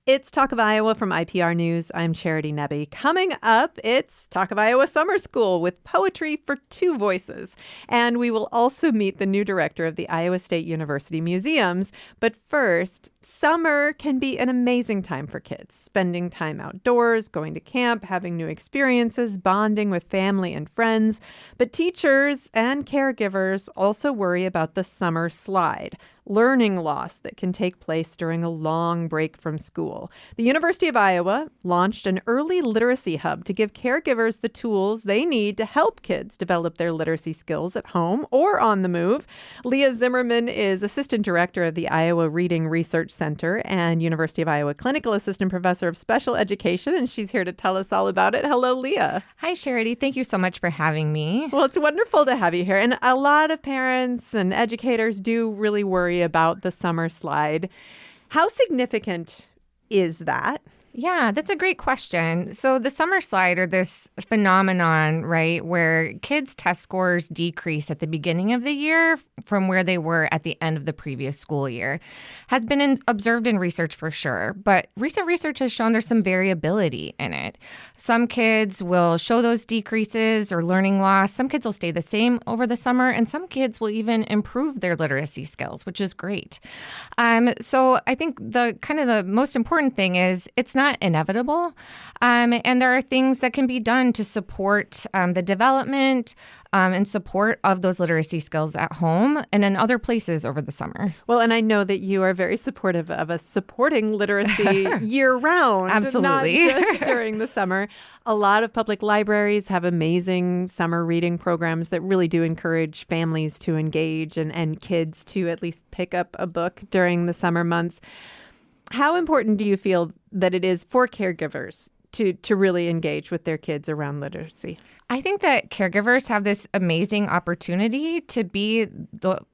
It's Talk of Iowa from IPR News. I'm Charity Nebbe. Coming up, it's Talk of Iowa Summer School with poetry for two voices. And we will also meet the new director of the Iowa State University Museums. But first, summer can be an amazing time for kids. Spending time outdoors, going to camp, having new experiences, bonding with family and friends. But teachers and caregivers also worry about the summer slide. Learning loss that can take place during a long break from school. The University of Iowa launched an early literacy hub to give caregivers the tools they need to help kids develop their literacy skills at home or on the move. Leah Zimmermann is Assistant Director of the Iowa Reading Research Center and University of Iowa Clinical Assistant Professor of Special Education, and she's here to tell us all about it. Hello, Leah. Hi, Charity. Thank you so much for having me. Well, it's wonderful to have you here. And a lot of parents and educators do really worry about the summer slide. How significant is that? Yeah, that's a great question. So the summer slide, or this phenomenon, right, where kids' test scores decrease at the beginning of the year from where they were at the end of the previous school year, has been observed in research for sure. But recent research has shown there's some variability in it. Some kids will show those decreases or learning loss. Some kids will stay the same over the summer, and some kids will even improve their literacy skills, which is great. So I think the most important thing is it's not inevitable. And there are things that can be done to support the development and support of those literacy skills at home and in other places over the summer. Well, and I know that you are very supportive of us supporting literacy year-round. Absolutely. Not just during the summer. A lot of public libraries have amazing summer reading programs that really do encourage families to engage and kids to at least pick up a book during the summer months. How important do you feel that it is for caregivers to really engage with their kids around literacy? I think that caregivers have this amazing opportunity to be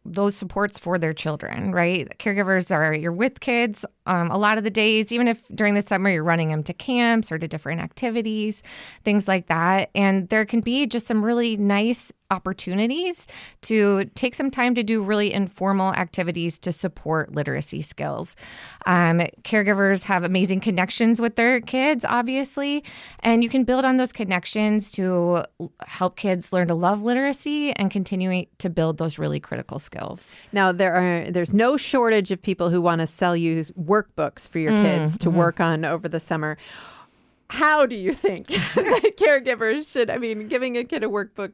those supports for their children, right? Caregivers you're with kids a lot of the days, even if during the summer you're running them to camps or to different activities, things like that. And there can be just some really nice opportunities to take some time to do really informal activities to support literacy skills. Caregivers have amazing connections with their kids, obviously, and you can build on those connections to help kids learn to love literacy and continue to build those really critical skills. Now, there's no shortage of people who want to sell you workbooks for your kids to work on over the summer. How do you think that caregivers should, giving a kid a workbook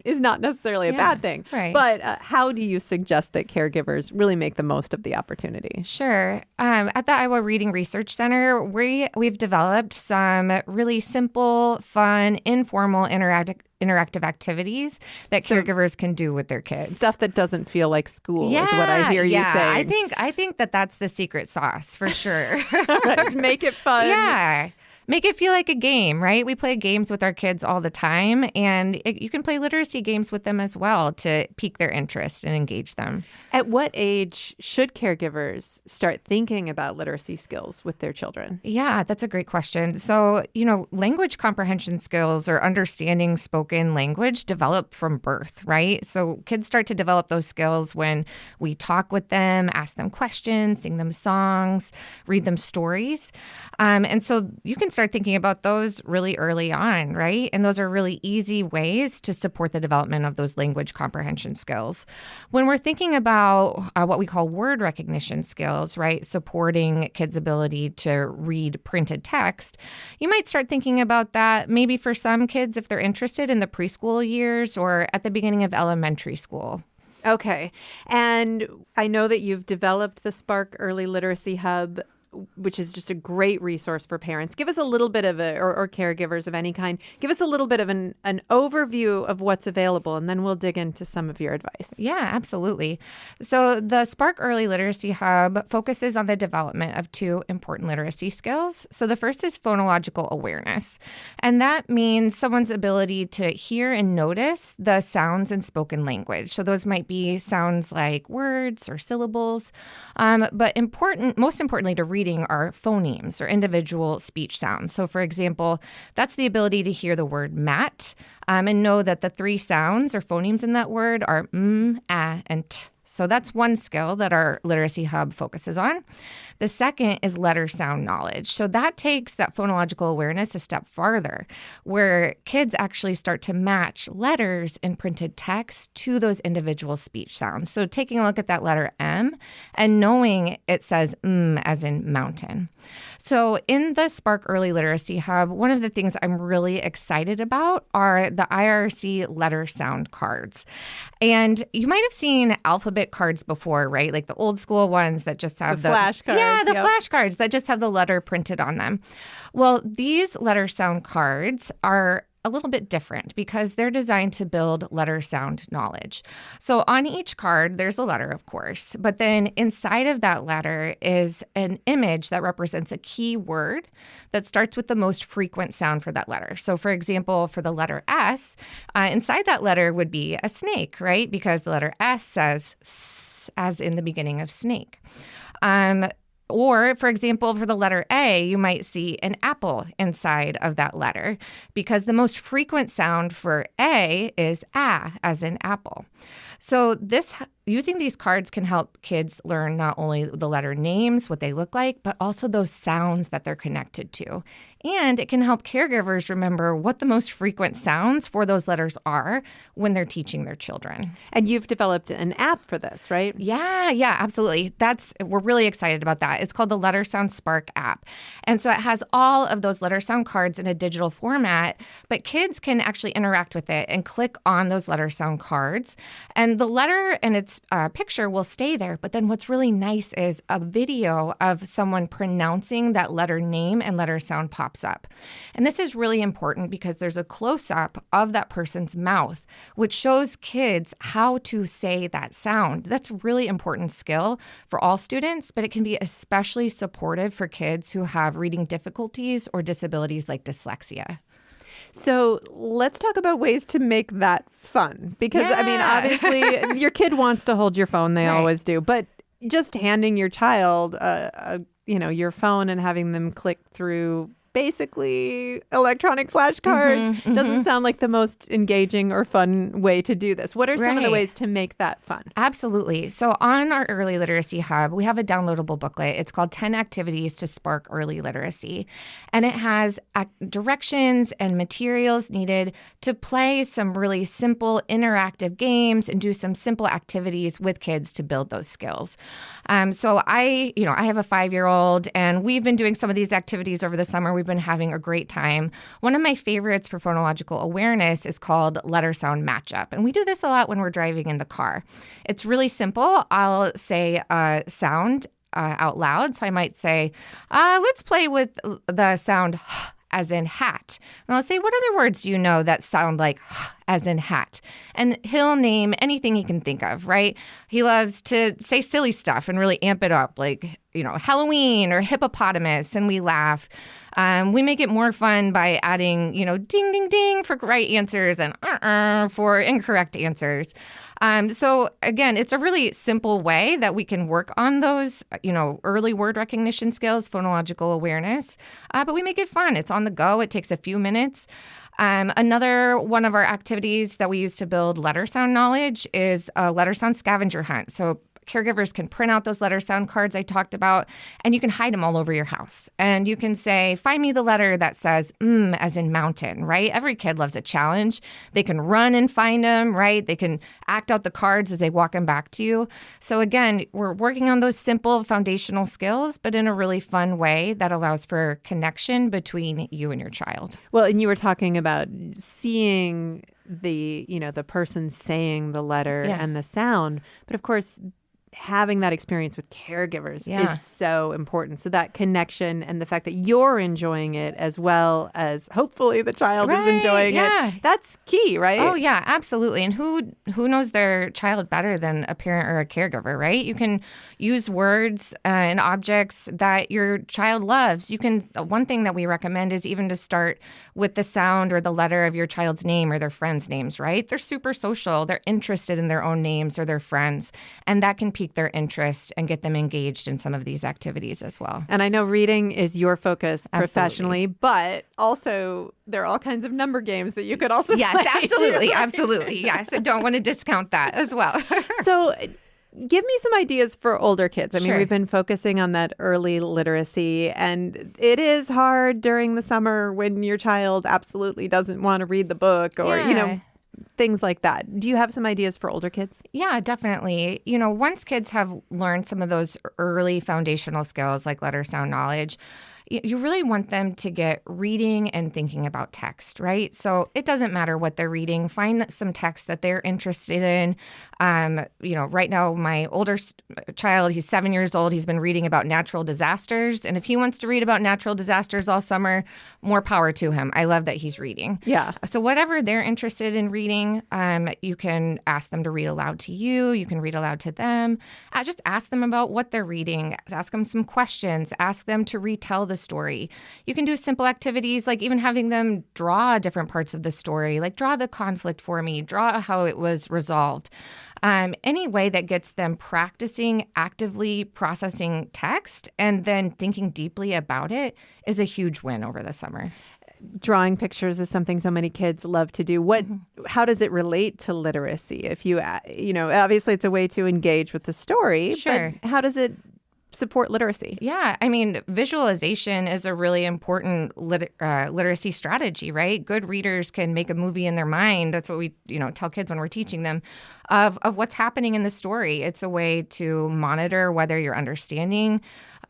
is not necessarily a bad thing. Right. But how do you suggest that caregivers really make the most of the opportunity? Sure. At the Iowa Reading Research Center, we've developed some really simple, fun, informal, interactive activities that caregivers can do with their kids. Stuff that doesn't feel like school is what I hear you saying. I think that's the secret sauce for sure. Right. Make it fun. Yeah. Make it feel like a game, right? We play games with our kids all the time, and you can play literacy games with them as well to pique their interest and engage them. At what age should caregivers start thinking about literacy skills with their children? Yeah, that's a great question. So, language comprehension skills or understanding spoken language develop from birth, right? So kids start to develop those skills when we talk with them, ask them questions, sing them songs, read them stories. And so you can start thinking about those really early on, right? And those are really easy ways to support the development of those language comprehension skills. When we're thinking about what we call word recognition skills, right, supporting kids' ability to read printed text, you might start thinking about that maybe for some kids if they're interested in the preschool years or at the beginning of elementary school. Okay. And I know that you've developed the Spark Early Literacy Hub, which is just a great resource for parents. Give us a little bit of or caregivers of any kind. Give us a little bit of an overview of what's available, and then we'll dig into some of your advice. Yeah, absolutely. So the Spark Early Literacy Hub focuses on the development of two important literacy skills. So the first is phonological awareness, and that means someone's ability to hear and notice the sounds in spoken language. So those might be sounds like words or syllables, but most importantly to read are phonemes or individual speech sounds. So, for example, that's the ability to hear the word mat and know that the three sounds or phonemes in that word are and t. So that's one skill that our literacy hub focuses on. The second is letter sound knowledge. So that takes that phonological awareness a step farther, where kids actually start to match letters in printed text to those individual speech sounds. So taking a look at that letter M and knowing it says as in mountain. So in the Spark Early Literacy Hub, one of the things I'm really excited about are the IRC letter sound cards. And you might have seen alphabet cards before, right? Like the old school ones that just have the flashcards. Yeah, the flashcards that just have the letter printed on them. Well, these letter sound cards are a little bit different because they're designed to build letter sound knowledge. So on each card, there's a letter, of course, but then inside of that letter is an image that represents a key word that starts with the most frequent sound for that letter. So for example, for the letter S, inside that letter would be a snake, right? Because the letter S says S as in the beginning of snake. Or, for example, for the letter A, you might see an apple inside of that letter because the most frequent sound for A is as in apple. So using these cards can help kids learn not only the letter names, what they look like, but also those sounds that they're connected to. And it can help caregivers remember what the most frequent sounds for those letters are when they're teaching their children. And you've developed an app for this, right? Yeah, absolutely. We're really excited about that. It's called the Letter Sound Spark app. And so it has all of those letter sound cards in a digital format, but kids can actually interact with it and click on those letter sound cards. And the letter and its picture will stay there. But then what's really nice is a video of someone pronouncing that letter name and letter sound pops up. And this is really important because there's a close-up of that person's mouth, which shows kids how to say that sound. That's a really important skill for all students, but it can be especially supportive for kids who have reading difficulties or disabilities like dyslexia. So let's talk about ways to make that fun. Because, I mean, obviously, your kid wants to hold your phone. They always do. But just handing your child, your phone and having them click through basically electronic flashcards doesn't sound like the most engaging or fun way to do this. What are some of the ways to make that fun? Absolutely. So on our Early Literacy Hub, we have a downloadable booklet. It's called 10 Activities to Spark Early Literacy. And it has directions and materials needed to play some really simple interactive games and do some simple activities with kids to build those skills. So I have a 5-year-old, and we've been doing some of these activities over the summer. We've been having a great time. One of my favorites for phonological awareness is called letter sound matchup. And we do this a lot when we're driving in the car. It's really simple. I'll say a sound out loud. So I might say, let's play with the sound as in hat. And I'll say, what other words do you know that sound like as in hat? And he'll name anything he can think of, right? He loves to say silly stuff and really amp it up, like, Halloween or hippopotamus, and we laugh. We make it more fun by adding, ding, ding, ding for right answers and for incorrect answers. So again, it's a really simple way that we can work on those, early word recognition skills, phonological awareness, but we make it fun. It's on the go. It takes a few minutes. Another one of our activities that we use to build letter sound knowledge is a letter sound scavenger hunt. So caregivers can print out those letter sound cards I talked about, and you can hide them all over your house. And you can say, find me the letter that says as in mountain, right? Every kid loves a challenge. They can run and find them, right? They can act out the cards as they walk them back to you. So again, we're working on those simple foundational skills, but in a really fun way that allows for connection between you and your child. Well, and you were talking about seeing the person saying the letter and the sound, but of course, having that experience with caregivers is so important. So that connection and the fact that you're enjoying it as well as hopefully the child is enjoying it, that's key, right? Oh, yeah, absolutely. And who knows their child better than a parent or a caregiver, right? You can use words and objects that your child loves. One thing that we recommend is even to start with the sound or the letter of your child's name or their friends' names, right? They're super social. They're interested in their own names or their friends. And that can pique their interest and get them engaged in some of these activities as well. And I know reading is your focus professionally, but also there are all kinds of number games that you could also play. Yes, absolutely. Absolutely. Yes. I don't want to discount that as well. So Give me some ideas for older kids. I mean, Sure. we've been focusing on that early literacy, and it is hard during the summer when your child absolutely doesn't want to read the book or, Yeah. things like that. Do you have some ideas for older kids? Yeah, definitely. Once kids have learned some of those early foundational skills like letter sound knowledge, you really want them to get reading and thinking about text, right? So it doesn't matter what they're reading. Find some text that they're interested in. Right now, my older child, he's 7 years old. He's been reading about natural disasters. And if he wants to read about natural disasters all summer, more power to him. I love that he's reading. Yeah. So whatever they're interested in reading, you can ask them to read aloud to you. You can read aloud to them. Just ask them about what they're reading. Ask them some questions. Ask them to retell the story. You can do simple activities like even having them draw different parts of the story, like draw the conflict for me, draw how it was resolved. Any way that gets them practicing actively processing text and then thinking deeply about it is a huge win over the summer. Drawing pictures is something so many kids love to do. How does it relate to literacy? If obviously it's a way to engage with the story, Sure. but how does it support literacy? Yeah, I mean, visualization is a really important literacy strategy, right? Good readers can make a movie in their mind. That's what we, tell kids when we're teaching them of what's happening in the story. It's a way to monitor whether you're understanding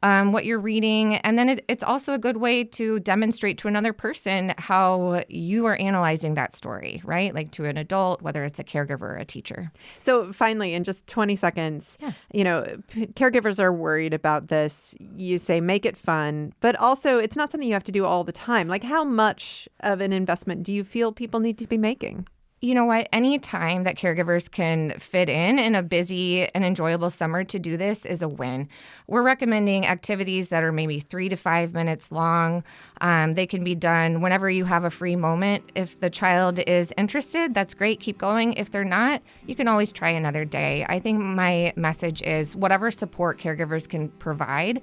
what you're reading. And then it's also a good way to demonstrate to another person how you are analyzing that story, right? Like to an adult, whether it's a caregiver or a teacher. So finally, in just 20 seconds, caregivers are worried about this. You say, make it fun, but also it's not something you have to do all the time. Like how much of an investment do you feel people need to be making? You know what? Any time that caregivers can fit in a busy and enjoyable summer to do this is a win. We're recommending activities that are maybe 3 to 5 minutes long. They can be done whenever you have a free moment. If the child is interested, that's great. Keep going. If they're not, you can always try another day. I think my message is whatever support caregivers can provide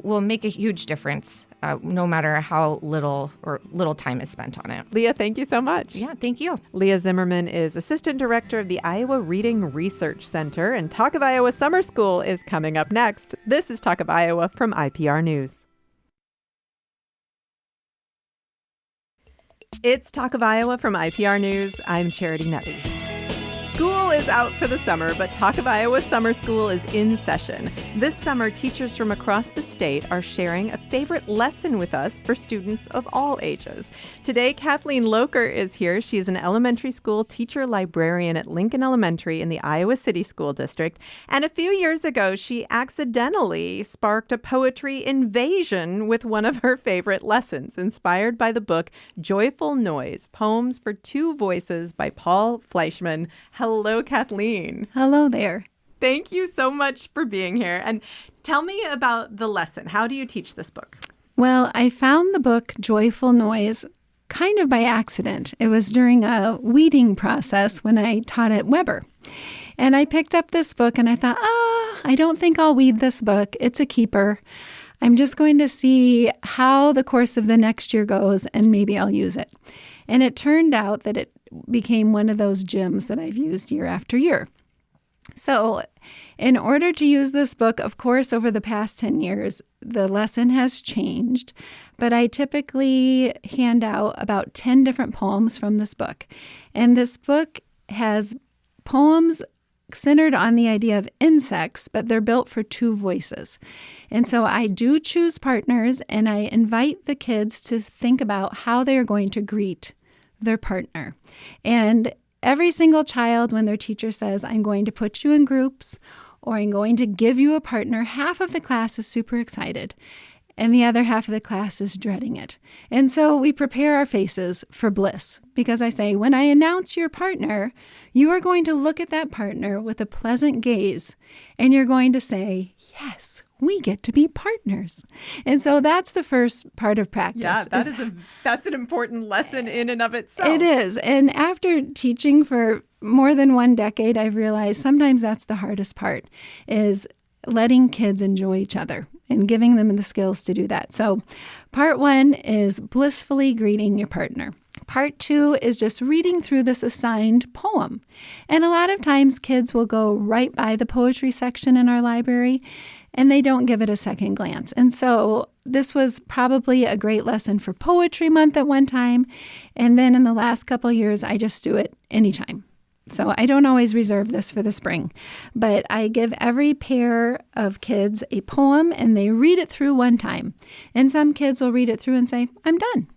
will make a huge difference, no matter how little time is spent on it. Leah, thank you so much. Yeah, thank you. Leah Zimmermann is Assistant Director of the Iowa Reading Research Center, and Talk of Iowa Summer School is coming up next. This is Talk of Iowa from IPR News. It's Talk of Iowa from IPR News. I'm Charity Nebby. School is out for the summer, but Talk of Iowa Summer School is in session. This summer, teachers from across the state are sharing a favorite lesson with us for students of all ages. Today, Kathleen Locher is here. She is an elementary school teacher librarian at Lincoln Elementary in the Iowa City School District. And a few years ago, she accidentally sparked a poetry invasion with one of her favorite lessons, inspired by the book Joyful Noise, Poems for Two Voices by Paul Fleischman. Hello, Kathleen. Hello there. Thank you so much for being here. And tell me about the lesson. How do you teach this book? Well, I found the book Joyful Noise kind of by accident. It was during a weeding process when I taught at Weber. And I picked up this book and I thought, I don't think I'll weed this book. It's a keeper. I'm just going to see how the course of the next year goes and maybe I'll use it. And it turned out that it became one of those gems that I've used year after year. So in order to use this book, of course, over the past 10 years, the lesson has changed, but I typically hand out about 10 different poems from this book. And this book has poems centered on the idea of insects, but they're built for two voices. And so I do choose partners, and I invite the kids to think about how they are going to greet their partner. And every single child, when their teacher says, I'm going to put you in groups or I'm going to give you a partner, half of the class is super excited and the other half of the class is dreading it. And so we prepare our faces for bliss because I say, when I announce your partner, you are going to look at that partner with a pleasant gaze and you're going to say, yes, we get to be partners. And so that's the first part of practice. Yeah, that's an important lesson in and of itself. It is. And after teaching for more than one decade, I've realized sometimes that's the hardest part, is letting kids enjoy each other and giving them the skills to do that. So part one is blissfully greeting your partner. Part 2 is just reading through this assigned poem. And a lot of times kids will go right by the poetry section in our library and they don't give it a second glance. And so this was probably a great lesson for Poetry Month at one time. And then in the last couple years, I just do it anytime. So I don't always reserve this for the spring, but I give every pair of kids a poem and they read it through one time. And some kids will read it through and say, I'm done.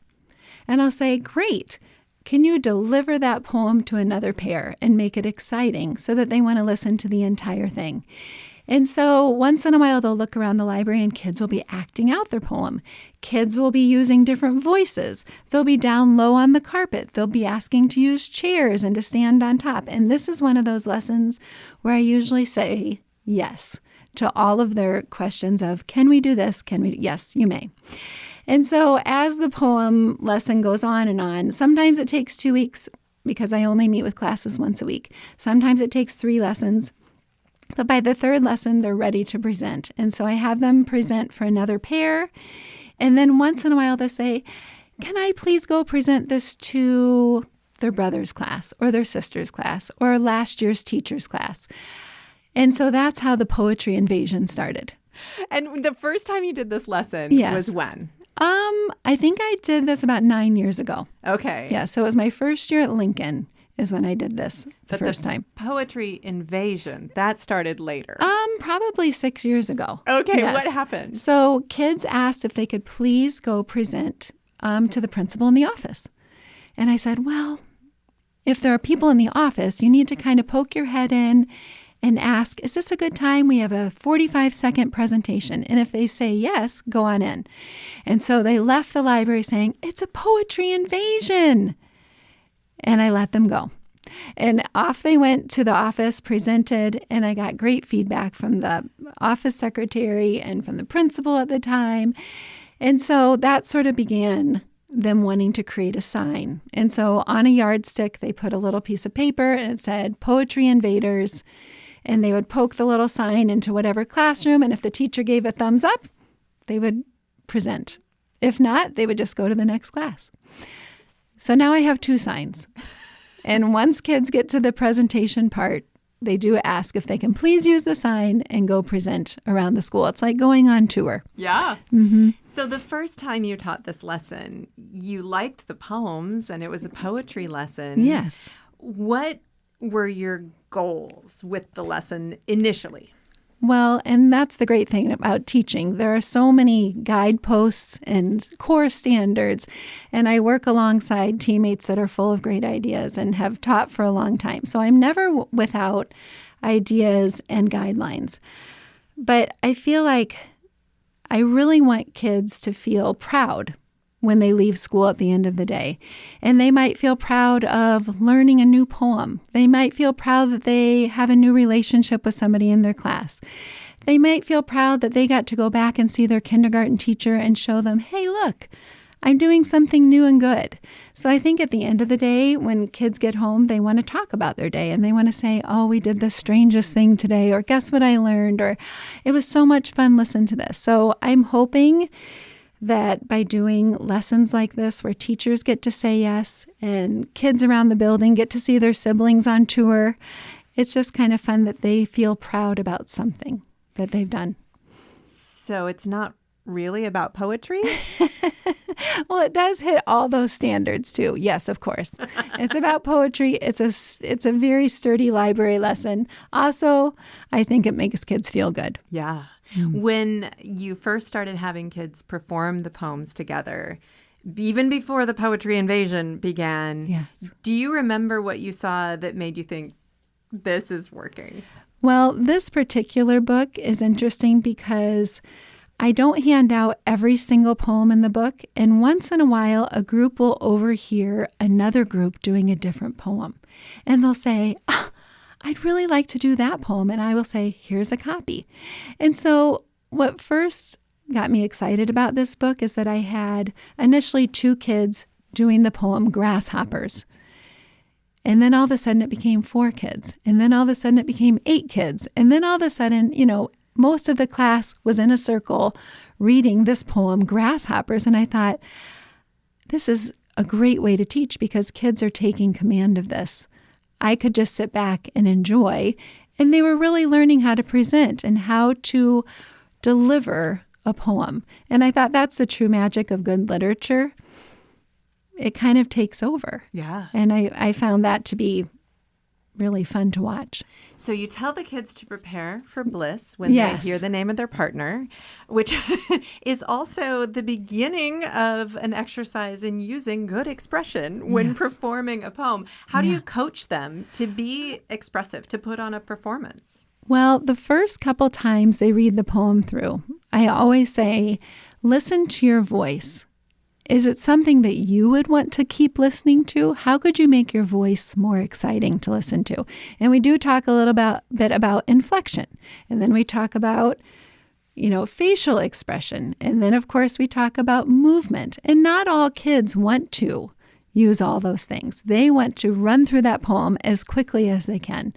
And I'll say, great. Can you deliver that poem to another pair and make it exciting so that they want to listen to the entire thing? And so once in a while, they'll look around the library and kids will be acting out their poem. Kids will be using different voices. They'll be down low on the carpet. They'll be asking to use chairs and to stand on top. And this is one of those lessons where I usually say yes to all of their questions of, can we do this? Yes, you may. And so as the poem lesson goes on, sometimes it takes 2 weeks because I only meet with classes once a week. Sometimes it takes 3 lessons. But by the 3rd lesson, they're ready to present. And so I have them present for another pair. And then once in a while, they'll say, can I please go present this to their brother's class or their sister's class or last year's teacher's class? And so that's how the Poetry Invasion started. And the first time you did this lesson was when? I think I did this about 9 years ago. Okay. Yeah, so it was my first year at Lincoln is when I did this the first time. Poetry Invasion, that started later. Probably 6 years ago. Okay, yes. What happened? So kids asked if they could please go present to the principal in the office. And I said, well, if there are people in the office, you need to kind of poke your head in and ask, is this a good time? We have a 45-second presentation. And if they say yes, go on in. And so they left the library saying, it's a poetry invasion. And I let them go. And off they went to the office, presented, and I got great feedback from the office secretary and from the principal at the time. And so that sort of began them wanting to create a sign. And so on a yardstick, they put a little piece of paper and it said, Poetry Invaders. And they would poke the little sign into whatever classroom. And if the teacher gave a thumbs up, they would present. If not, they would just go to the next class. So now I have 2 signs. And once kids get to the presentation part, they do ask if they can please use the sign and go present around the school. It's like going on tour. Yeah. Mm-hmm. So the first time you taught this lesson, you liked the poems and it was a poetry lesson. Yes. What were your goals with the lesson initially? Well, and that's the great thing about teaching. There are so many guideposts and core standards, and I work alongside teammates that are full of great ideas and have taught for a long time. So I'm never without ideas and guidelines. But I feel like I really want kids to feel proud when they leave school at the end of the day. And they might feel proud of learning a new poem. They might feel proud that they have a new relationship with somebody in their class. They might feel proud that they got to go back and see their kindergarten teacher and show them, hey, look, I'm doing something new and good. So I think at the end of the day, when kids get home, they want to talk about their day and they want to say, oh, we did the strangest thing today, or guess what I learned, or it was so much fun, listen to this. So I'm hoping that by doing lessons like this where teachers get to say yes and kids around the building get to see their siblings on tour, it's just kind of fun that they feel proud about something that they've done. So it's not really about poetry? Well, it does hit all those standards too. Yes, of course. It's about poetry. It's a very sturdy library lesson. Also, I think it makes kids feel good. Yeah. When you first started having kids perform the poems together, even before the Poetry Invasion began, yes. Do you remember what you saw that made you think, this is working? Well, this particular book is interesting because I don't hand out every single poem in the book, and once in a while, a group will overhear another group doing a different poem. And they'll say, I'd really like to do that poem. And I will say, here's a copy. And so what first got me excited about this book is that I had initially 2 kids doing the poem Grasshoppers. And then all of a sudden it became 4 kids. And then all of a sudden it became 8 kids. And then all of a sudden, most of the class was in a circle reading this poem, Grasshoppers. And I thought, this is a great way to teach because kids are taking command of this. I could just sit back and enjoy, and they were really learning how to present and how to deliver a poem. And I thought that's the true magic of good literature. It kind of takes over. Yeah. And I found that to be really fun to watch. So you tell the kids to prepare for bliss when Yes. they hear the name of their partner, which is also the beginning of an exercise in using good expression when Yes. performing a poem. How do you coach them to be expressive, to put on a performance? Well, the first couple times they read the poem through, I always say, listen to your voice. Is it something that you would want to keep listening to? How could you make your voice more exciting to listen to? And we do talk a little bit about inflection. And then we talk about, facial expression. And then, of course, we talk about movement. And not all kids want to use all those things. They want to run through that poem as quickly as they can.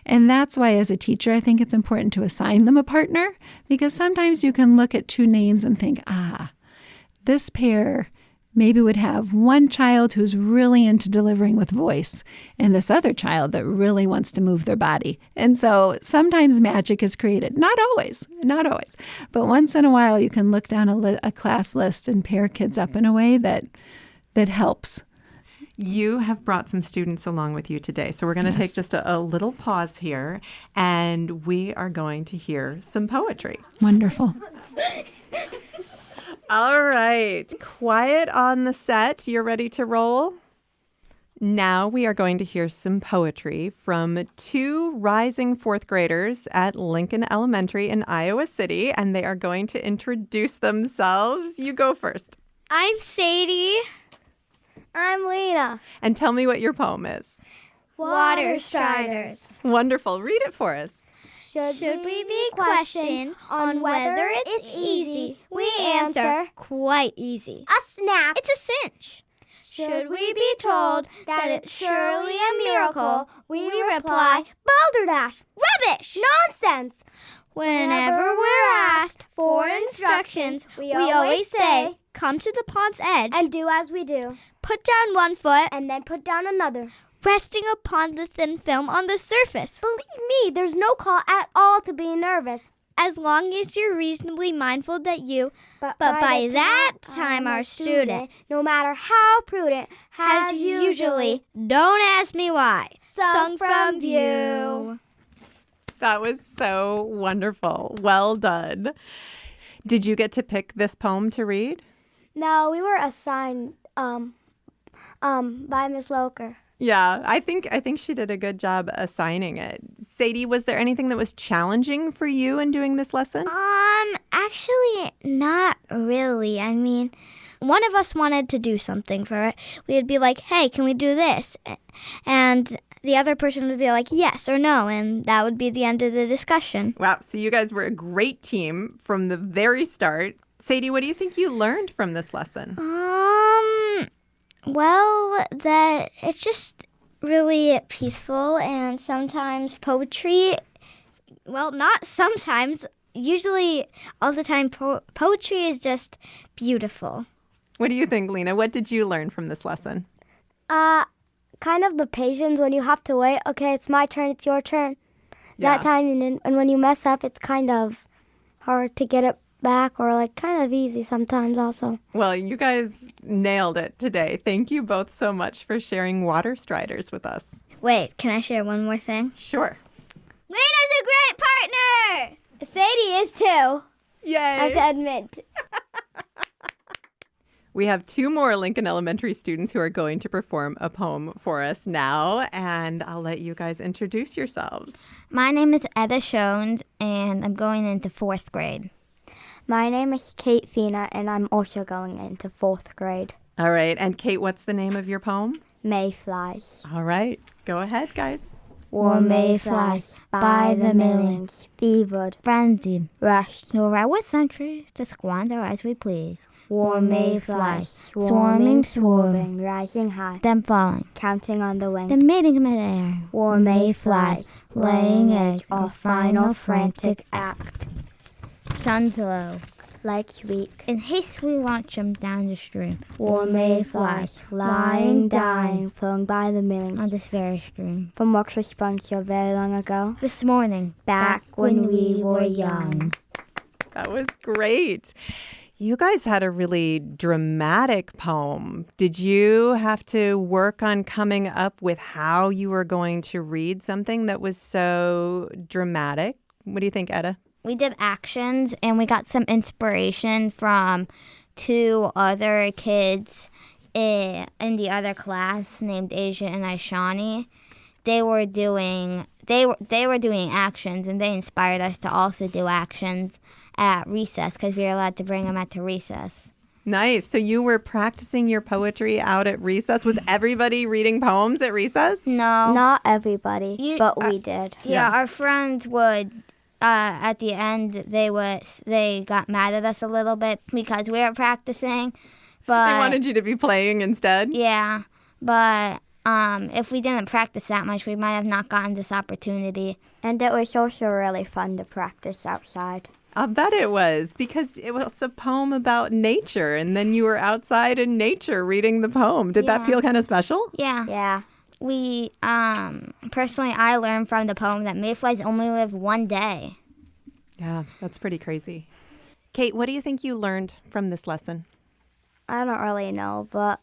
And that's why, as a teacher, I think it's important to assign them a partner, because sometimes you can look at two names and think, this pair maybe would have one child who's really into delivering with voice and this other child that really wants to move their body. And so sometimes magic is created. Not always. But once in a while, you can look down a class list and pair kids up in a way that helps. You have brought some students along with you today. So we're going to take just a little pause here, and we are going to hear some poetry. Wonderful. All right. Quiet on the set. You're ready to roll? Now we are going to hear some poetry from two rising fourth graders at Lincoln Elementary in Iowa City, and they are going to introduce themselves. You go first. I'm Sadie. I'm Lena. And tell me what your poem is. Water Striders. Wonderful. Read it for us. Should we be questioned on whether it's easy? We answer, quite easy. A snap. It's a cinch. Should we be told that it's surely a miracle? We reply, balderdash, rubbish, nonsense. Whenever we're asked for instructions, we always say, come to the pond's edge and do as we do. Put down one foot and then put down another, resting upon the thin film on the surface. Believe me, there's no call at all to be nervous, as long as you're reasonably mindful that you, but by that time our student, no matter how prudent, has usually, don't ask me why, sung from view. That was so wonderful. Well done. Did you get to pick this poem to read? No, we were assigned by Miss Locher. Yeah, I think she did a good job assigning it. Sadie, was there anything that was challenging for you in doing this lesson? Actually, not really. I mean, one of us wanted to do something for it. We would be like, hey, can we do this? And the other person would be like, yes or no, and that would be the end of the discussion. Wow, so you guys were a great team from the very start. Sadie, what do you think you learned from this lesson? Well, that it's just really peaceful, and sometimes poetry, well, not sometimes, usually all the time, poetry is just beautiful. What do you think, Lena? What did you learn from this lesson? Kind of the patience when you have to wait. Okay, it's my turn, it's your turn. Yeah. That time, and when you mess up, it's kind of hard to get it back, or like kind of easy sometimes also. Well, you guys nailed it today. Thank you both so much for sharing Water Striders with us. Wait, can I share one more thing? Sure. Lena's a great partner! Sadie is too, Yay! I have to admit. We have two more Lincoln Elementary students who are going to perform a poem for us now, and I'll let you guys introduce yourselves. My name is Etta Schons, and I'm going into 4th grade. My name is Kate Fina, and I'm also going into 4th grade. All right, and Kate, what's the name of your poem? Mayflies. All right, go ahead, guys. Warm mayflies by the millions, fevered, Frenzied, rushed. nor our century to squander as we please. Warm mayflies, swarming, swarming, rising high, Then falling, counting on the wing. then meeting midair. Warm mayflies, laying eggs, our final frantic act. Suns low, like weak. In haste we launch him down the stream. Warm mayflies, lying, dying, flown by the millions. On this very stream. From rocks we sprung so very long ago. This morning. Back when we were young. That was great. You guys had a really dramatic poem. Did you have to work on coming up with how you were going to read something that was so dramatic? What do you think, Etta? We did actions, and we got some inspiration from 2 other kids in the other class named Asia and Aishani. They were doing actions, and they inspired us to also do actions at recess because we were allowed to bring them out to recess. Nice. So you were practicing your poetry out at recess. Was everybody reading poems at recess? No. Not everybody, but we did. Yeah, our friends would, at the end, they got mad at us a little bit because we were practicing. But They wanted you to be playing instead? Yeah, but if we didn't practice that much, we might have not gotten this opportunity. And it was also really fun to practice outside. I'll bet it was, because it was a poem about nature, and then you were outside in nature reading the poem. Did that feel kind of special? Yeah. Yeah. We, personally, I learned from the poem that mayflies only live one day. Yeah, that's pretty crazy. Kate, what do you think you learned from this lesson? I don't really know, but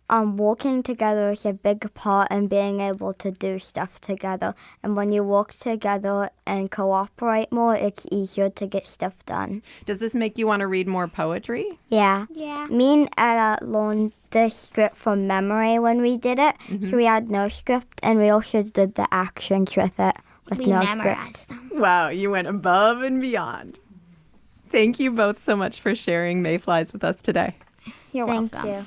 working together is a big part in being able to do stuff together. And when you work together and cooperate more, it's easier to get stuff done. Does this make you want to read more poetry? Yeah. Yeah. Me and Ella learned the script from memory when we did it. So we had no script, and we also did the actions with it with We no memorized script. them. Wow, you went above and beyond. Thank you both so much for sharing Mayflies with us today. You're Thank welcome. you.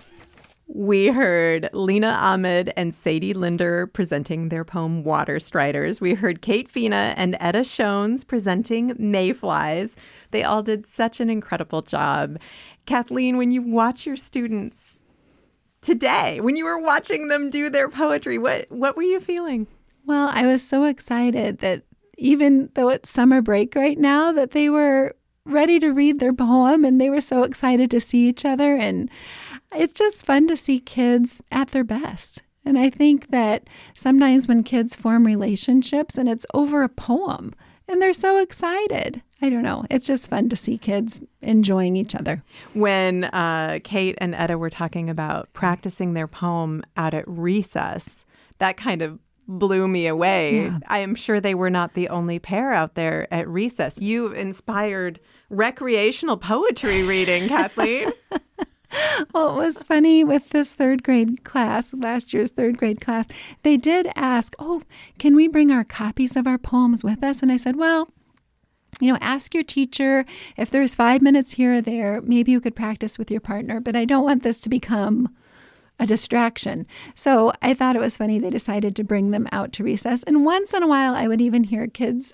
We heard Lina Ahmed and Sadie Linder presenting their poem Water Striders. We heard Kate, Fina and Etta Schons presenting Mayflies. They all did such an incredible job. Kathleen, when you watch your students today, when you were watching them do their poetry, what were you feeling? Well, I was so excited that even though it's summer break right now, that they were ready to read their poem, and they were so excited to see each other. And it's just fun to see kids at their best. And I think that sometimes when kids form relationships and it's over a poem and they're so excited, I don't know, it's just fun to see kids enjoying each other. When Kate and Etta were talking about practicing their poem out at recess, that kind of blew me away. Yeah. I am sure they were not the only pair out there at recess. You inspired recreational poetry reading, Kathleen. Well, it was funny with this 3rd grade class, last year's 3rd grade class, they did ask, can we bring our copies of our poems with us? And I said, well, ask your teacher if there's 5 minutes here or there, maybe you could practice with your partner, but I don't want this to become a distraction. So I thought it was funny they decided to bring them out to recess. And once in a while, I would even hear kids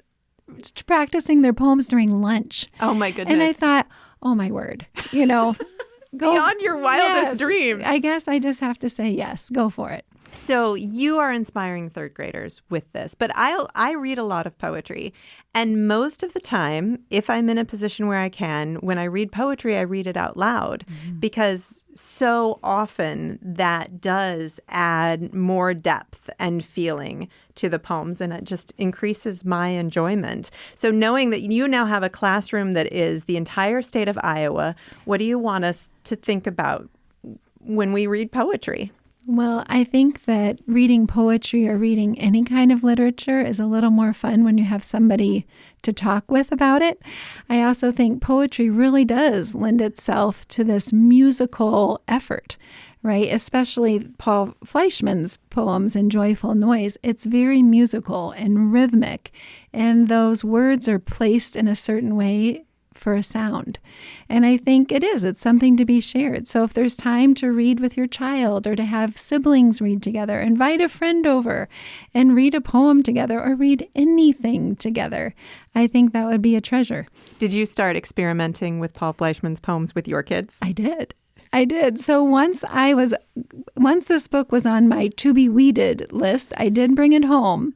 practicing their poems during lunch. Oh, my goodness. And I thought, oh, my word, go beyond your wildest yes, dreams. I guess I just have to say yes, go for it. So you are inspiring 3rd graders with this, but I read a lot of poetry, and most of the time, if I'm in a position where I can, when I read poetry, I read it out loud, because so often that does add more depth and feeling to the poems, and it just increases my enjoyment. So knowing that you now have a classroom that is the entire state of Iowa, what do you want us to think about when we read poetry? Well, I think that reading poetry or reading any kind of literature is a little more fun when you have somebody to talk with about it. I also think poetry really does lend itself to this musical effort, right? Especially Paul Fleischman's poems in Joyful Noise. It's very musical and rhythmic, and those words are placed in a certain way for a sound. And I think it's something to be shared. So if there's time to read with your child, or to have siblings read together, invite a friend over and read a poem together, or read anything together, I think that would be a treasure. Did you start experimenting with Paul Fleischman's poems with your kids? I did. So once this book was on my to be weeded list, I did bring it home,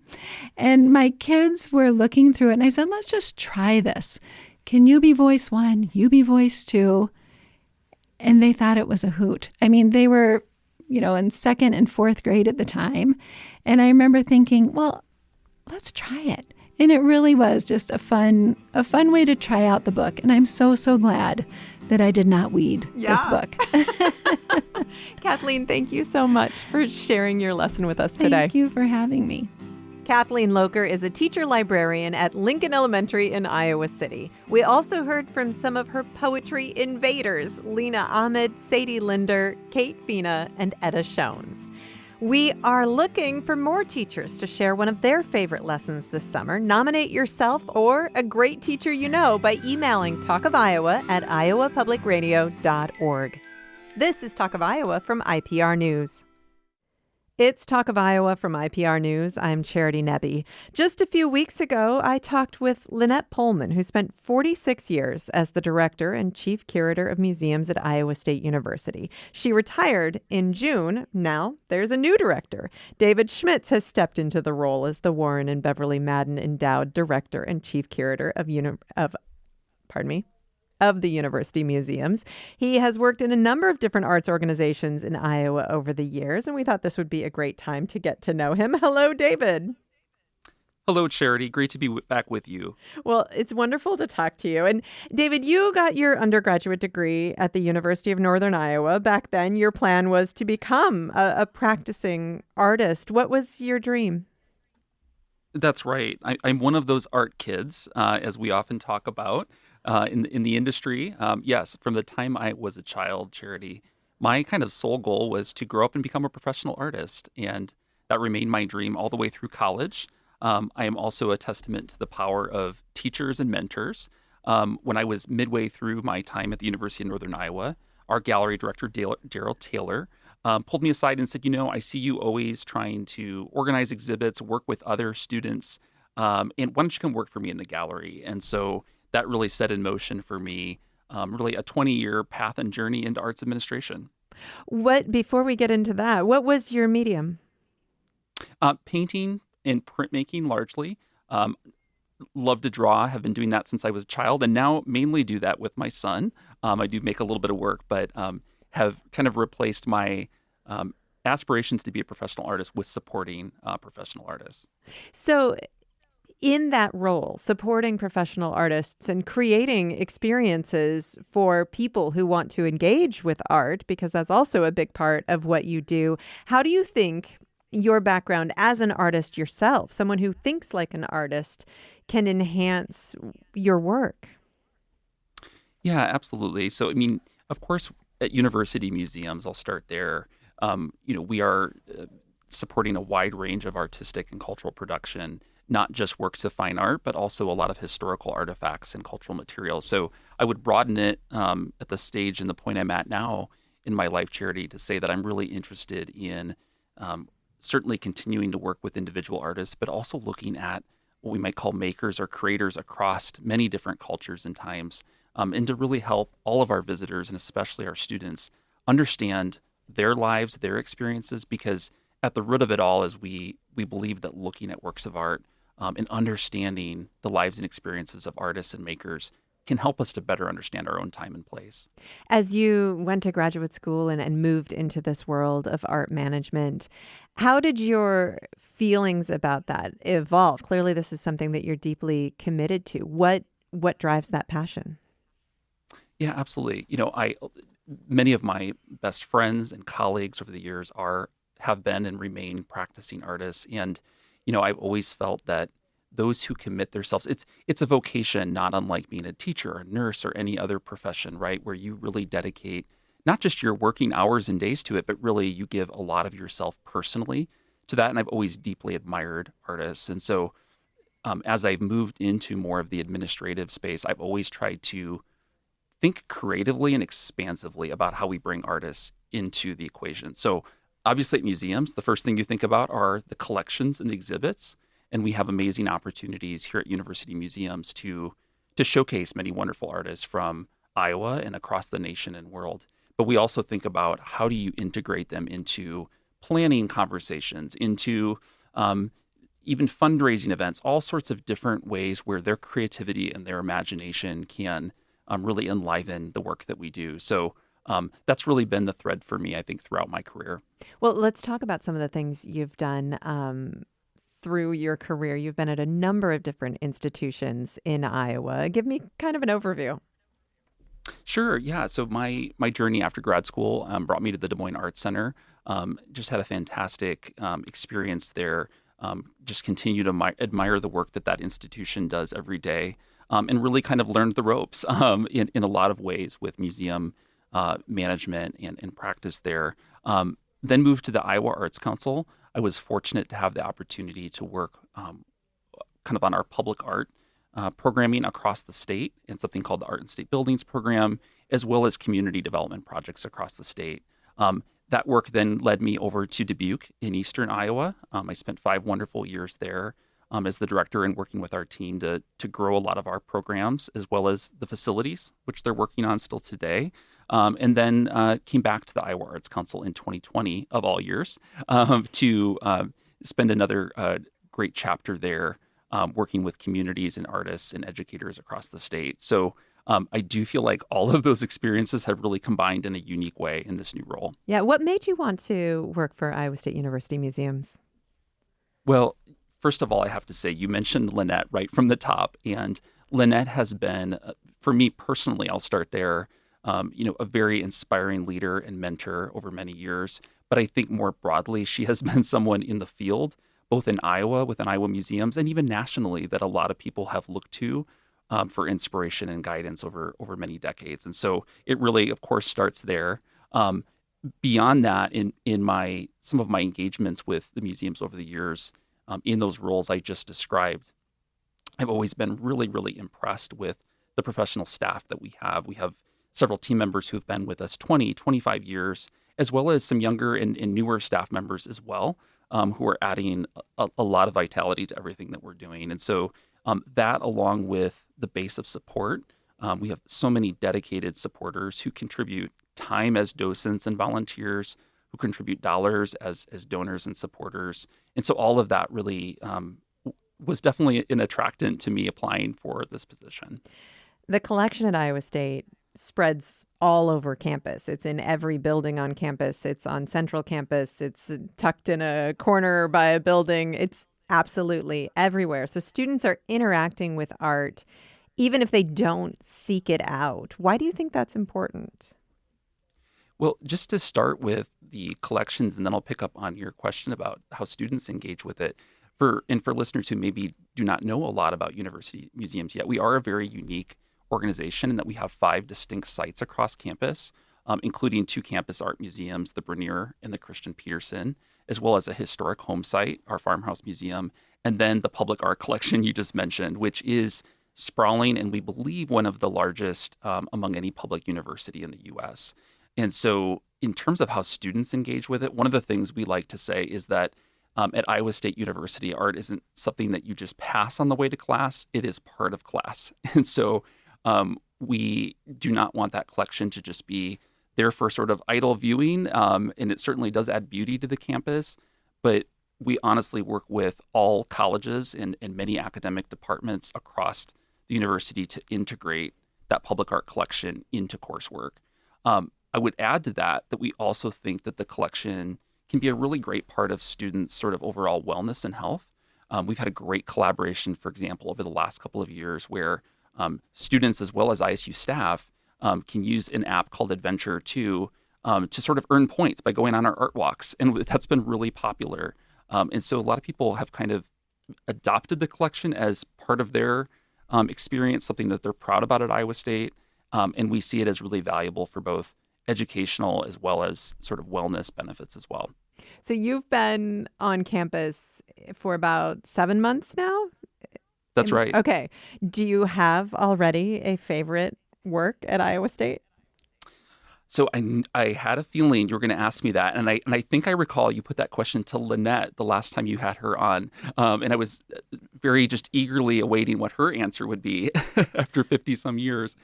and my kids were looking through it, and I said, let's just try this. can you be voice 1? You be voice 2. And they thought it was a hoot. I mean, they were, in 2nd and 4th grade at the time. And I remember thinking, well, let's try it. And it really was just a fun way to try out the book. And I'm so, so glad that I did not weed this book. Kathleen, thank you so much for sharing your lesson with us today. Thank you for having me. Kathleen Locher is a teacher librarian at Lincoln Elementary in Iowa City. We also heard from some of her poetry invaders, Lina Ahmed, Sadie Linder, Kate, Fina, and Etta Schons. We are looking for more teachers to share one of their favorite lessons this summer. Nominate yourself or a great teacher you know by emailing talkofiowa@iowapublicradio.org. This is Talk of Iowa from IPR News. It's Talk of Iowa from IPR News. I'm Charity Nebbe. Just a few weeks ago, I talked with Lynette Pullman, who spent 46 years as the director and chief curator of museums at Iowa State University. She retired in June. Now there's a new director. David Schmitz has stepped into the role as the Warren and Beverly Madden Endowed Director and Chief Curator of the University Museums. He has worked in a number of different arts organizations in Iowa over the years, and we thought this would be a great time to get to know him. Hello, David. Hello, Charity. Great to be back with you. Well, it's wonderful to talk to you. And David, you got your undergraduate degree at the University of Northern Iowa. Back then, your plan was to become a practicing artist. What was your dream? That's right. I'm one of those art kids, as we often talk about. In the industry. Yes, from the time I was a child, Charity, my kind of sole goal was to grow up and become a professional artist. And that remained my dream all the way through college. I am also a testament to the power of teachers and mentors. When I was midway through my time at the University of Northern Iowa, our gallery director, Daryl Taylor, pulled me aside and said, I see you always trying to organize exhibits, work with other students, and why don't you come work for me in the gallery? And so that really set in motion for me, really a 20-year path and journey into arts administration. Before we get into that, what was your medium? Painting and printmaking largely. Love to draw, have been doing that since I was a child, and now mainly do that with my son. I do make a little bit of work, but have kind of replaced my aspirations to be a professional artist with supporting professional artists. So in that role, supporting professional artists and creating experiences for people who want to engage with art, because that's also a big part of what you do, how do you think your background as an artist yourself, someone who thinks like an artist, can enhance your work? Yeah, absolutely. So, of course, at university museums, I'll start there. We are supporting a wide range of artistic and cultural production, not just works of fine art, but also a lot of historical artifacts and cultural materials. So I would broaden it at the stage and the point I'm at now in my life, Charity, to say that I'm really interested in certainly continuing to work with individual artists, but also looking at what we might call makers or creators across many different cultures and times, and to really help all of our visitors and especially our students understand their lives, their experiences, because at the root of it all is we believe that looking at works of art and understanding the lives and experiences of artists and makers can help us to better understand our own time and place. As you went to graduate school and moved into this world of art management, how did your feelings about that evolve? Clearly, this is something that you're deeply committed to. What drives that passion? Yeah, absolutely. Many of my best friends and colleagues over the years have been and remain practicing artists. And, I've always felt that those who commit themselves, it's a vocation, not unlike being a teacher or a nurse or any other profession, right? Where you really dedicate not just your working hours and days to it, but really you give a lot of yourself personally to that. And I've always deeply admired artists. And so as I've moved into more of the administrative space, I've always tried to think creatively and expansively about how we bring artists into the equation. So obviously at museums, the first thing you think about are the collections and the exhibits. And we have amazing opportunities here at university museums to showcase many wonderful artists from Iowa and across the nation and world. But we also think about how do you integrate them into planning conversations, into even fundraising events, all sorts of different ways where their creativity and their imagination can really enliven the work that we do. So that's really been the thread for me, I think, throughout my career. Well, let's talk about some of the things you've done through your career. You've been at a number of different institutions in Iowa. Give me kind of an overview. Sure. Yeah. So my journey after grad school brought me to the Des Moines Arts Center. Just had a fantastic experience there. Just continue to admire the work that institution does every day, and really kind of learned the ropes in a lot of ways with museum management and practice there. Then moved to the Iowa Arts Council. I was fortunate to have the opportunity to work kind of on our public art programming across the state and something called the Art and State Buildings Program, as well as community development projects across the state. That work then led me over to Dubuque in eastern Iowa. I spent 5 wonderful years there as the director and working with our team to grow a lot of our programs, as well as the facilities, which they're working on still today. And then came back to the Iowa Arts Council in 2020, of all years, to spend another great chapter there working with communities and artists and educators across the state. So I do feel like all of those experiences have really combined in a unique way in this new role. Yeah. What made you want to work for Iowa State University Museums? Well, first of all, I have to say, you mentioned Lynette right from the top. And Lynette has been, for me personally, I'll start there, a very inspiring leader and mentor over many years. But I think more broadly, she has been someone in the field, both in Iowa, within Iowa museums, and even nationally, that a lot of people have looked to for inspiration and guidance over many decades. And so it really, of course, starts there. Beyond that, in some of my engagements with the museums over the years, in those roles I just described, I've always been really, really impressed with the professional staff that we have. We have several team members who've been with us 20, 25 years, as well as some younger and newer staff members as well, who are adding a lot of vitality to everything that we're doing. And so that, along with the base of support, we have so many dedicated supporters who contribute time as docents and volunteers, who contribute dollars as donors and supporters. And so all of that really was definitely an attractant to me applying for this position. The collection at Iowa State spreads all over campus. It's in every building on campus. It's on Central Campus. It's tucked in a corner by a building. It's absolutely everywhere. So students are interacting with art, even if they don't seek it out. Why do you think that's important? Well, just to start with the collections, and then I'll pick up on your question about how students engage with it. For listeners who maybe do not know a lot about university museums yet, we are a very unique organization in that we have 5 distinct sites across campus, including 2 campus art museums, the Bernier and the Christian Peterson, as well as a historic home site, our Farmhouse Museum, and then the public art collection you just mentioned, which is sprawling and we believe one of the largest among any public university in the U.S. And so in terms of how students engage with it, one of the things we like to say is that at Iowa State University, art isn't something that you just pass on the way to class. It is part of class. And so we do not want that collection to just be there for sort of idle viewing. And it certainly does add beauty to the campus. But we honestly work with all colleges and many academic departments across the university to integrate that public art collection into coursework. I would add to that we also think that the collection can be a really great part of students' sort of overall wellness and health. We've had a great collaboration, for example, over the last couple of years where students as well as ISU staff can use an app called Adventure to sort of earn points by going on our art walks. And that's been really popular. And so a lot of people have kind of adopted the collection as part of their experience, something that they're proud about at Iowa State. And we see it as really valuable for both educational as well as sort of wellness benefits as well. So you've been on campus for about 7 months now? That's right. Okay. Do you have already a favorite work at Iowa State? So I had a feeling you were going to ask me that. And I think I recall you put that question to Lynette the last time you had her on. And I was very just eagerly awaiting what her answer would be after 50 some years.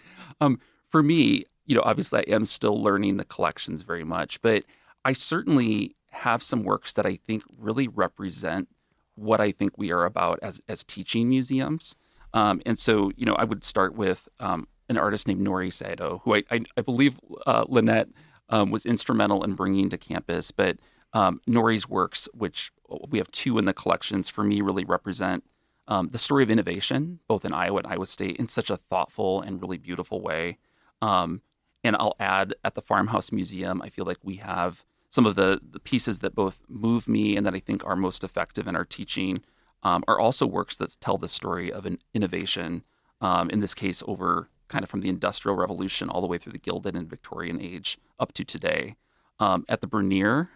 For me, obviously I am still learning the collections very much, but I certainly have some works that I think really represent what I think we are about as teaching museums. And so, I would start with an artist named Nori Saito, who I believe Lynette was instrumental in bringing to campus. But Nori's works, which we have 2 in the collections, for me really represent the story of innovation, both in Iowa and Iowa State, in such a thoughtful and really beautiful way. And I'll add, at the Farmhouse Museum, I feel like we have some of the pieces that both move me and that I think are most effective in our teaching are also works that tell the story of an innovation, in this case over kind of from the Industrial Revolution all the way through the Gilded and Victorian Age up to today. At the Bernier,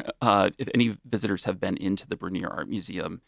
if any visitors have been into the Bernier Art Museum,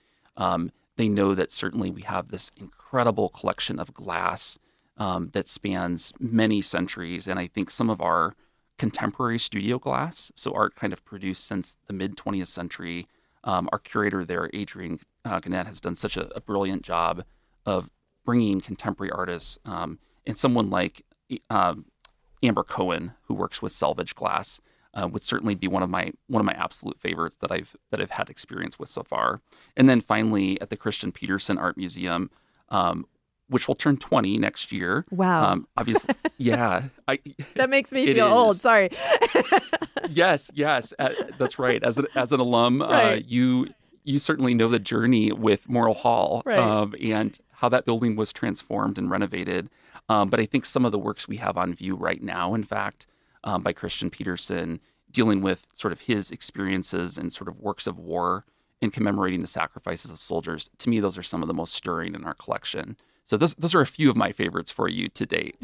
they know that certainly we have this incredible collection of glass that spans many centuries. And I think some of our contemporary studio glass, so art kind of produced since the mid-20th century, our curator there, Adrienne Gannett, has done such a brilliant job of bringing contemporary artists, and someone like Amber Cohen, who works with salvage glass, would certainly be one of my absolute favorites that I've had experience with so far. And then finally, at the Christian Peterson Art Museum, which will turn 20 next year. Wow. Obviously, yeah. That makes me feel old. Sorry. Yes, that's right. As an alum, right. You certainly know the journey with Morrill Hall, right. And how that building was transformed and renovated. But I think some of the works we have on view right now, in fact, by Christian Peterson, dealing with sort of his experiences and sort of works of war and commemorating the sacrifices of soldiers, to me, those are some of the most stirring in our collection. So those are a few of my favorites for you to date.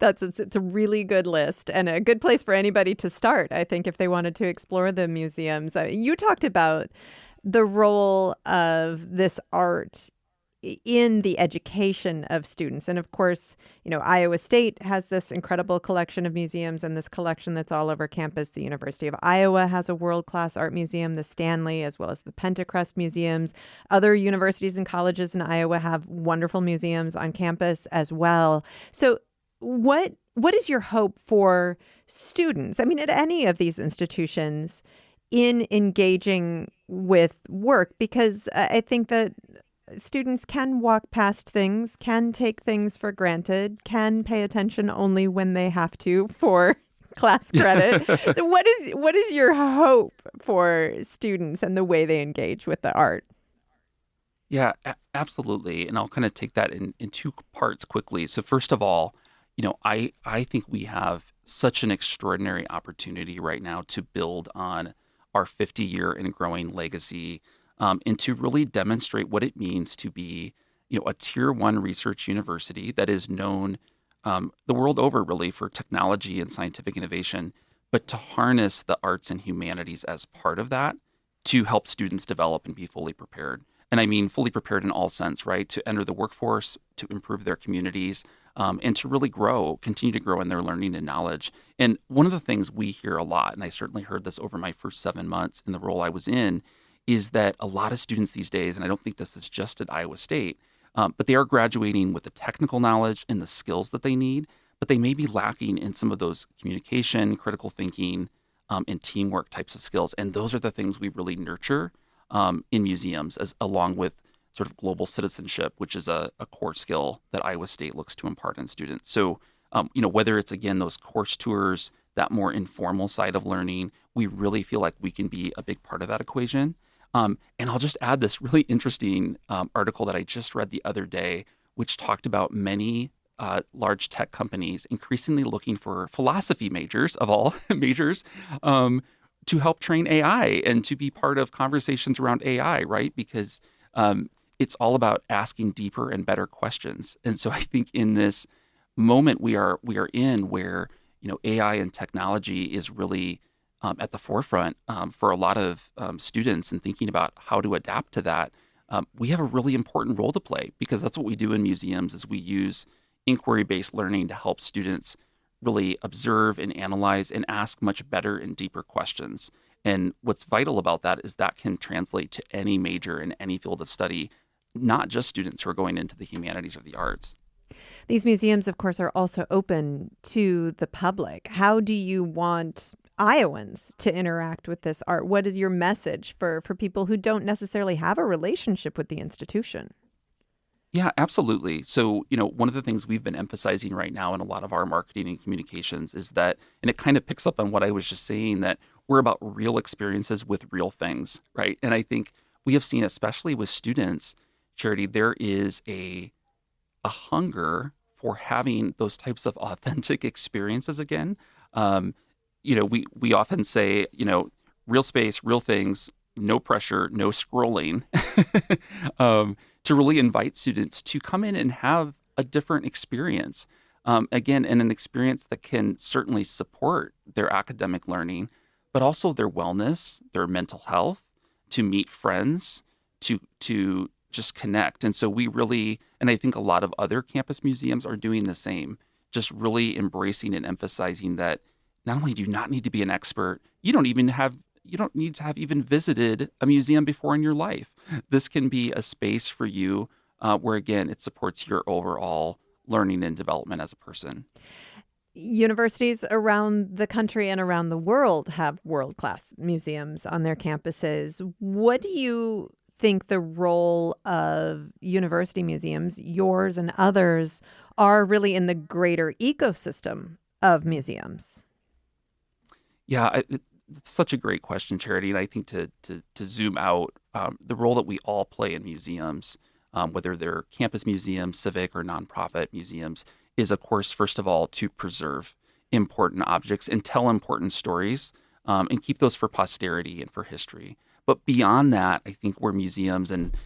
It's a really good list and a good place for anybody to start, I think, if they wanted to explore the museums. You talked about the role of this art in the education of students. And of course, Iowa State has this incredible collection of museums and this collection that's all over campus. The University of Iowa has a world-class art museum, the Stanley, as well as the Pentecrest museums. Other universities and colleges in Iowa have wonderful museums on campus as well. So what is your hope for students, at any of these institutions, in engaging with work? Because I think that students can walk past things, can take things for granted, can pay attention only when they have to for class credit. So what is your hope for students and the way they engage with the art? Yeah, absolutely. And I'll kind of take that in 2 parts quickly. So first of all, I think we have such an extraordinary opportunity right now to build on our 50-year and growing legacy, and to really demonstrate what it means to be, a tier 1 research university that is known the world over really for technology and scientific innovation, but to harness the arts and humanities as part of that to help students develop and be fully prepared. And I mean fully prepared in all sense, right? To enter the workforce, to improve their communities, and to really continue to grow in their learning and knowledge. And one of the things we hear a lot, and I certainly heard this over my first 7 months in the role I was in, is that a lot of students these days, and I don't think this is just at Iowa State, but they are graduating with the technical knowledge and the skills that they need, but they may be lacking in some of those communication, critical thinking, and teamwork types of skills. And those are the things we really nurture in museums, along with sort of global citizenship, which is a core skill that Iowa State looks to impart in students. So, whether it's, again, those course tours, that more informal side of learning, we really feel like we can be a big part of that equation. And I'll just add this really interesting article that I just read the other day, which talked about many large tech companies increasingly looking for philosophy majors, of all majors, to help train AI and to be part of conversations around AI, right? Because it's all about asking deeper and better questions. And so I think in this moment we are in where, AI and technology is really at the forefront for a lot of students and thinking about how to adapt to that, we have a really important role to play, because that's what we do in museums is we use inquiry-based learning to help students really observe and analyze and ask much better and deeper questions. And what's vital about that is that can translate to any major in any field of study, not just students who are going into the humanities or the arts. These museums, of course, are also open to the public. How do you want Iowans to interact with this art? What is your message for people who don't necessarily have a relationship with the institution? Yeah, absolutely. So, one of the things we've been emphasizing right now in a lot of our marketing and communications is that, and it kind of picks up on what I was just saying, that we're about real experiences with real things, right? And I think we have seen, especially with students, Charity, there is a hunger for having those types of authentic experiences again. We often say, real space, real things, no pressure, no scrolling, to really invite students to come in and have a different experience. Again, and an experience that can certainly support their academic learning, but also their wellness, their mental health, to meet friends, to just connect. And so we really, and I think a lot of other campus museums are doing the same, just really embracing and emphasizing that not only do you not need to be an expert, you don't need to have even visited a museum before in your life. This can be a space for you where, again, it supports your overall learning and development as a person. Universities around the country and around the world have world-class museums on their campuses. What do you think the role of university museums, yours and others, are really in the greater ecosystem of museums? Yeah, it's such a great question, Charity. And I think to zoom out, the role that we all play in museums, whether they're campus museums, civic or nonprofit museums, is, of course, first of all, to preserve important objects and tell important stories and keep those for posterity and for history. But beyond that, I think we're museums, and,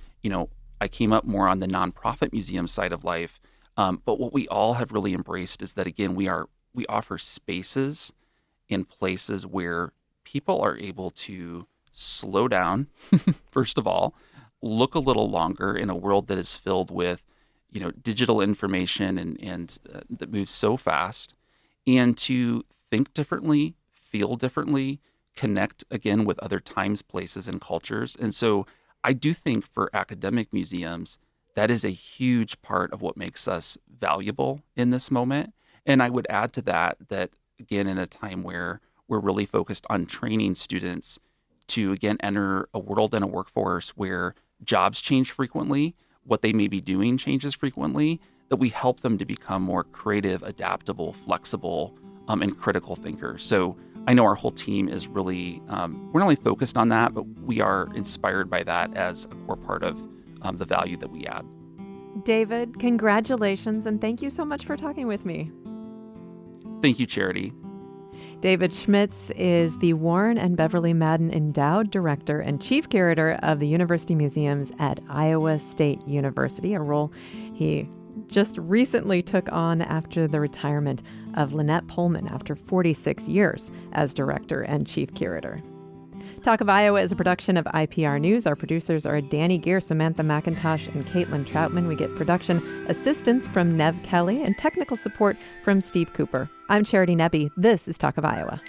I came up more on the nonprofit museum side of life. But what we all have really embraced is that, again, we offer spaces in places where people are able to slow down, first of all, look a little longer in a world that is filled with, digital information and that moves so fast, and to think differently, feel differently, connect again with other times, places, and cultures. And so I do think for academic museums, that is a huge part of what makes us valuable in this moment. And I would add to that, again, in a time where we're really focused on training students to, again, enter a world and a workforce where jobs change frequently, what they may be doing changes frequently, that we help them to become more creative, adaptable, flexible, and critical thinkers. So I know our whole team is really, we're not only focused on that, but we are inspired by that as a core part of the value that we add. David, congratulations, and thank you so much for talking with me. Thank you, Charity. David Schmitz is the Warren and Beverly Madden Endowed Director and Chief Curator of the University Museums at Iowa State University, a role he just recently took on after the retirement of Lynette Pullman after 46 years as Director and Chief Curator. Talk of Iowa is a production of IPR News. Our producers are Danny Gear, Samantha McIntosh, and Caitlin Troutman. We get production assistance from Nev Kelly and technical support from Steve Cooper. I'm Charity Nebbe. This is Talk of Iowa.